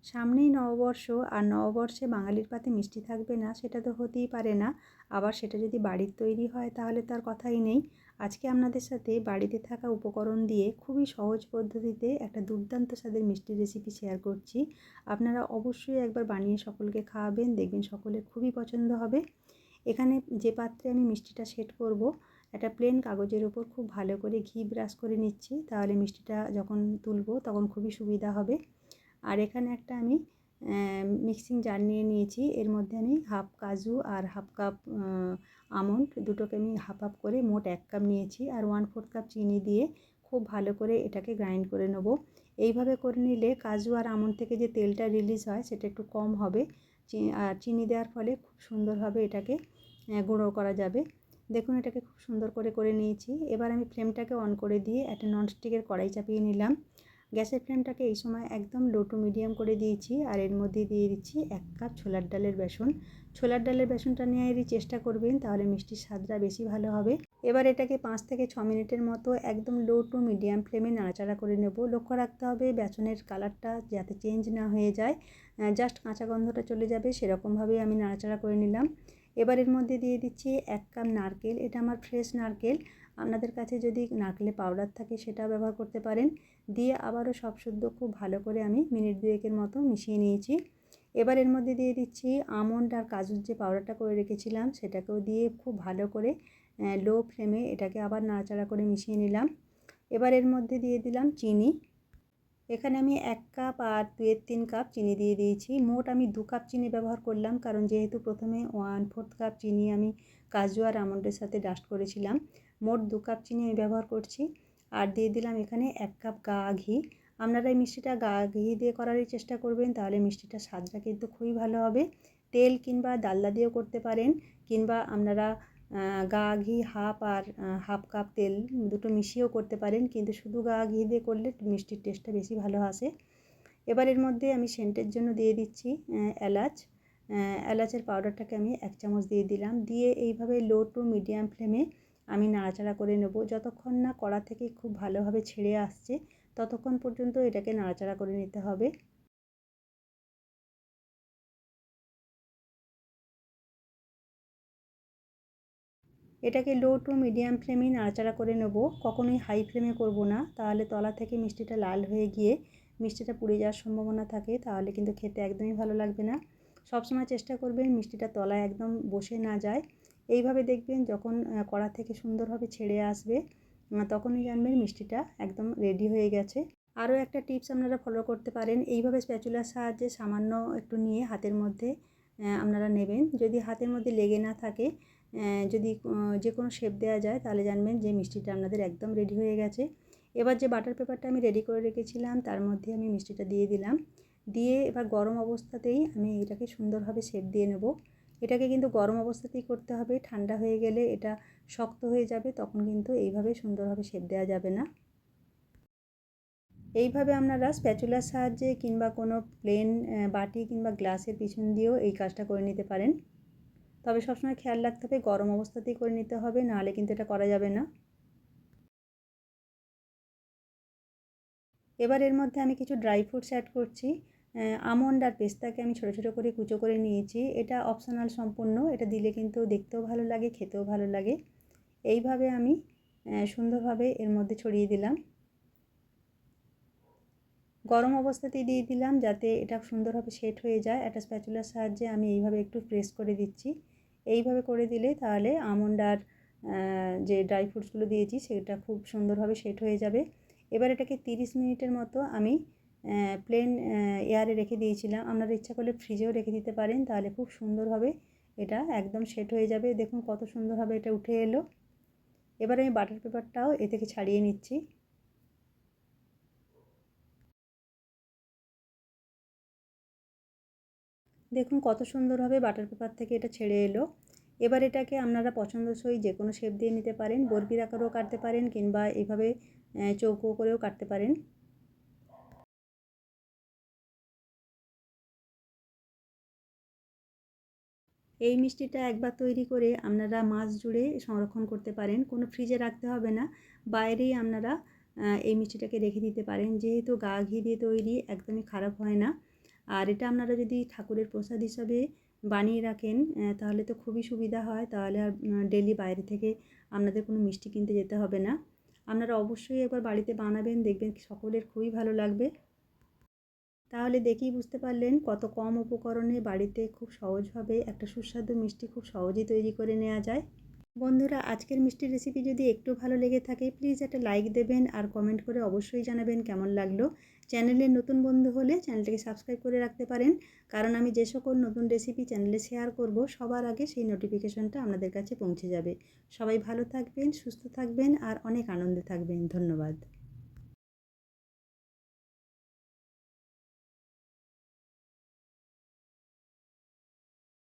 সামনেই নববর্ষ, আর নববর্ষে বাঙালির পাতে মিষ্টি থাকবে না সেটা তো হতেই পারে না। আবার সেটা যদি বাড়ির তৈরি হয় তাহলে তার কথাই নেই। আজকে আপনাদের সাথে বাড়িতে থাকা উপকরণ দিয়ে খুবই সহজ পদ্ধতিতে একটা দুর্দান্ত স্বাদের মিষ্টির রেসিপি শেয়ার করছি। আপনারা অবশ্যই একবার বানিয়ে সকলকে খাওয়াবেন, দেখবেন সকলের খুবই পছন্দ হবে। এখানে যে পাত্রে আমি মিষ্টিটা সেট করব, একটা প্লেন কাগজের ওপর খুব ভালো করে ঘি ব্রাশ করে নিচ্ছি, তাহলে মিষ্টিটা যখন তুলব তখন খুবই সুবিধা হবে। আর এখানে একটা আমি মিক্সিং জার নিয়ে নিয়েছি, এর মধ্যে আমি হাফ কাজু আর হাফ কাপ আমন্ড, দুটোকে আমি হাফ হাফ করে মোট 1 কাপ নিয়েছি, আর 1/4 কাপ চিনি দিয়ে খুব ভালো করে এটাকে গ্রাইন্ড করে নেব। এইভাবে করে নিলে কাজু আর আমন্ড থেকে যে তেলটা রিলিজ হয় সেটা একটু কম হবে, আর চিনি দেওয়ার ফলে খুব সুন্দরভাবে এটাকে গুঁড়ো করা যাবে। দেখুন এটাকে খুব সুন্দর করে করে নিয়েছি। এবার আমি ফ্লেমটাকে অন করে দিয়ে একটা ননস্টিকের কড়াই চাপিয়ে নিলাম। গ্যাসের ফ্লেমটাকে এই সময় একদম লো টু মিডিয়াম করে দিয়েছি, আর এর মধ্যে দিয়ে দিচ্ছি 1 কাপ ছোলার ডালের বেসন। ছোলার ডালের বেসনটা নেওয়ারই চেষ্টা করবেন, তাহলে মিষ্টির স্বাদটা বেশি ভালো হবে। এবার এটাকে 5 থেকে 6 মিনিটের মতো একদম লো টু মিডিয়াম ফ্লেমে নাড়াচাড়া করে নেব। লক্ষ্য রাখতে হবে বেসনের কালারটা যাতে চেঞ্জ না হয়ে যায়, জাস্ট কাঁচা গন্ধটা চলে যাবে সেরকমভাবেই আমি নাড়াচাড়া করে নিলাম। এবার এর মধ্যে দিয়ে দিচ্ছি 1 কাপ নারকেল, এটা আমার ফ্রেশ নারকেল। আপনাদের কাছে যদি নারকেলের পাউডার থাকে সেটাও ব্যবহার করতে পারেন। দিয়ে আবারও সব শুদ্ধ খুব ভালো করে আমি মিনিট 2-এর মতো মিশিয়ে নিয়েছি। এবার এর মধ্যে দিয়ে দিচ্ছি আমন্ড আর কাজুর যে পাউডারটা করে রেখেছিলাম সেটাকেও দিয়ে খুব ভালো করে লো ফ্লেমে এটাকে আবার নাড়াচাড়া করে মিশিয়ে নিলাম। এবার এর মধ্যে দিয়ে দিলাম চিনি। এখানে আমি 1 কাপ আর 2-3 কাপ চিনি দিয়ে দিয়েছি। মোট আমি 2 কাপ চিনি ব্যবহার করলাম, কারণ যেহেতু প্রথমে 1/4 কাপ চিনি আমি কাজু আর আমন্ডের সাথে ডাস্ট করেছিলাম। মোট 2 কাপ চিনি আমি ব্যবহার করছি। আর দিয়ে দিলাম এখানে 1 কাপ গাওয়া ঘি। আপনারা এই মিষ্টিটা গাওয়া ঘি দিয়ে করারই চেষ্টা করবেন, তাহলে মিষ্টিটার স্বাদটা কিন্তু খুবই ভালো হবে। তেল কিংবা ডালডা দিয়েও করতে পারেন, কিংবা আপনারা গাওয়া ঘি হাফ আর হাফ কাপ তেল দুটো মিশিয়েও করতে পারেন, কিন্তু শুধু গাওয়া ঘি দিয়ে করলে মিষ্টির টেস্টটা বেশি ভালো আসে। এবার এর মধ্যে আমি সেন্টের জন্য দিয়ে দিচ্ছি এলাচ। এলাচের পাউডারটাকে আমি 1 চামচ দিয়ে দিলাম। দিয়ে এইভাবে লো টু মিডিয়াম ফ্লেমে আমি নাড়াচাড়া করে নেব। যতক্ষণ না কড়া থেকে খুব ভালোভাবে ছেড়ে আসছে ততক্ষণ পর্যন্ত এটাকে নাড়াচাড়া করে নিতে হবে। এটাকে লো টু মিডিয়াম ফ্লেমেই নাড়াচাড়া করে নেব, কখনোই হাই ফ্লেমে করব না, তাহলে তলা থেকে মিষ্টিটা লাল হয়ে গিয়ে মিষ্টিটা পুড়ে যাওয়ার সম্ভাবনা থাকে, তাহলে কিন্তু খেতে একদমই ভালো লাগবে না। সবসময় চেষ্টা করবেন মিষ্টিটা তলায় একদম বসে না যায়। এইভাবে দেখবেন যখন কড়া থেকে সুন্দরভাবে ছেড়ে আসবে তখনই জানবেন মিষ্টিটা একদম রেডি হয়ে গেছে। আরও একটা টিপস আপনারা ফলো করতে পারেন, এইভাবে স্প্যাচুলার সাহায্যে সামান্য একটু নিয়ে হাতের মধ্যে আপনারা নেবেন। যদি হাতের মধ্যে লেগে না থাকে, যদি যে কোনো শেপ দেওয়া যায়, তাহলে জানবেন যে মিষ্টিটা আপনাদের একদম রেডি হয়ে গেছে। এবার যে বাটার পেপারটা আমি রেডি করে রেখেছিলাম তার মধ্যে আমি মিষ্টিটা দিয়ে দিলাম। দিয়ে এবার গরম অবস্থাতেই আমি এটাকে সুন্দরভাবে শেপ দিয়ে নেব। এটাকে কিন্তু গরম অবস্থাতেই করতে হবে, ঠান্ডা হয়ে গেলে এটা শক্ত হয়ে যাবে, তখন কিন্তু এইভাবে সুন্দরভাবে শেপ দেওয়া যাবে না। এইভাবে আপনারা স্প্যাচুলার সাহায্যে কিংবা কোনো প্লেন বাটি কিংবা গ্লাসের পিছন দিয়েও এই কাজটা করে নিতে পারেন। তবে সবসময় খেয়াল রাখতে হবে গরম অবস্থাতেই করে নিতে হবে, নাহলে কিন্তু এটা করা যাবে না। এবার এর মধ্যে আমি কিছু ড্রাই ফ্রুটস অ্যাড করছি। আমন্ড আর পেস্তাকে আমি ছোটো ছোটো করে কুচো করে নিয়েছি। এটা অপশনাল সম্পূর্ণ, এটা দিলে কিন্তু দেখতেও ভালো লাগে, খেতেও ভালো লাগে। এইভাবে আমি সুন্দরভাবে এর মধ্যে ছড়িয়ে দিলাম। গরম অবস্থাতেই দিয়ে দিলাম যাতে এটা সুন্দরভাবে সেট হয়ে যায়। একটা স্প্যাচুলার সাহায্যে আমি এইভাবে একটু প্রেস করে দিচ্ছি। এইভাবে করে দিলে তাহলে আমন্ড আর যে ড্রাই ফ্রুটসগুলো দিয়েছি সেটা খুব সুন্দরভাবে সেট হয়ে যাবে। এবার এটাকে 30 মিনিটের মতো আমি প্লেন এয়ারে রেখে দিয়েছিলাম। আপনারা ইচ্ছা করলে ফ্রিজেও রেখে দিতে পারেন, তাহলে খুব সুন্দরভাবে এটা একদম সেট হয়ে যাবে। দেখুন কত সুন্দরভাবে এটা উঠে এলো। এবার আমি বাটার পেপারটাও এ থেকে ছাড়িয়ে নিচ্ছি। দেখুন কত সুন্দরভাবে বাটার পেপার থেকে এটা ছেড়ে এলো। এবার এটাকে আপনারা পছন্দসই যে কোনো শেপ দিয়ে নিতে পারেন, বরফির আকারেও কাটতে পারেন কিংবা এইভাবে চৌকো করেও কাটতে পারেন। এই মিষ্টিটা একবার তৈরি করে আপনারা মাস জুড়ে সংরক্ষণ করতে পারেন, কোনো ফ্রিজে রাখতে হবে না, বাইরেই আপনারা এই মিষ্টিটাকে রেখে দিতে পারেন। যেহেতু গা ঘি দিয়ে তৈরি, একদমই খারাপ হয় না। আর এটা আপনারা যদি ঠাকুরের প্রসাদ হিসাবে বানিয়ে রাখেন তাহলে তো খুবই সুবিধা হয়, তাহলে আর ডেলি বাইরে থেকে আপনাদের কোনো মিষ্টি কিনতে যেতে হবে না। আপনারা অবশ্যই একবার বাড়িতে বানাবেন, দেখবেন সকলের খুবই ভালো লাগবে। তাহলে দেখেই বুঝতে পারলেন কত কম উপকরণে বাড়িতে খুব সহজভাবে একটা সুস্বাদু মিষ্টি খুব সহজেই তৈরি করে নেওয়া যায়। বন্ধুরা, আজকের মিষ্টির রেসিপি যদি একটু ভালো লেগে থাকে প্লিজ একটা লাইক দেবেন আর কমেন্ট করে অবশ্যই জানাবেন কেমন লাগলো। চ্যানেলের নতুন বন্ধু হলে চ্যানেলটাকে সাবস্ক্রাইব করে রাখতে পারেন, কারণ আমি যে সকল নতুন রেসিপি চ্যানেলে শেয়ার করব সবার আগে সেই নোটিফিকেশনটা আপনাদের কাছে পৌঁছে যাবে। সবাই ভালো থাকবেন, সুস্থ থাকবেন আর অনেক আনন্দে থাকবেন। ধন্যবাদ।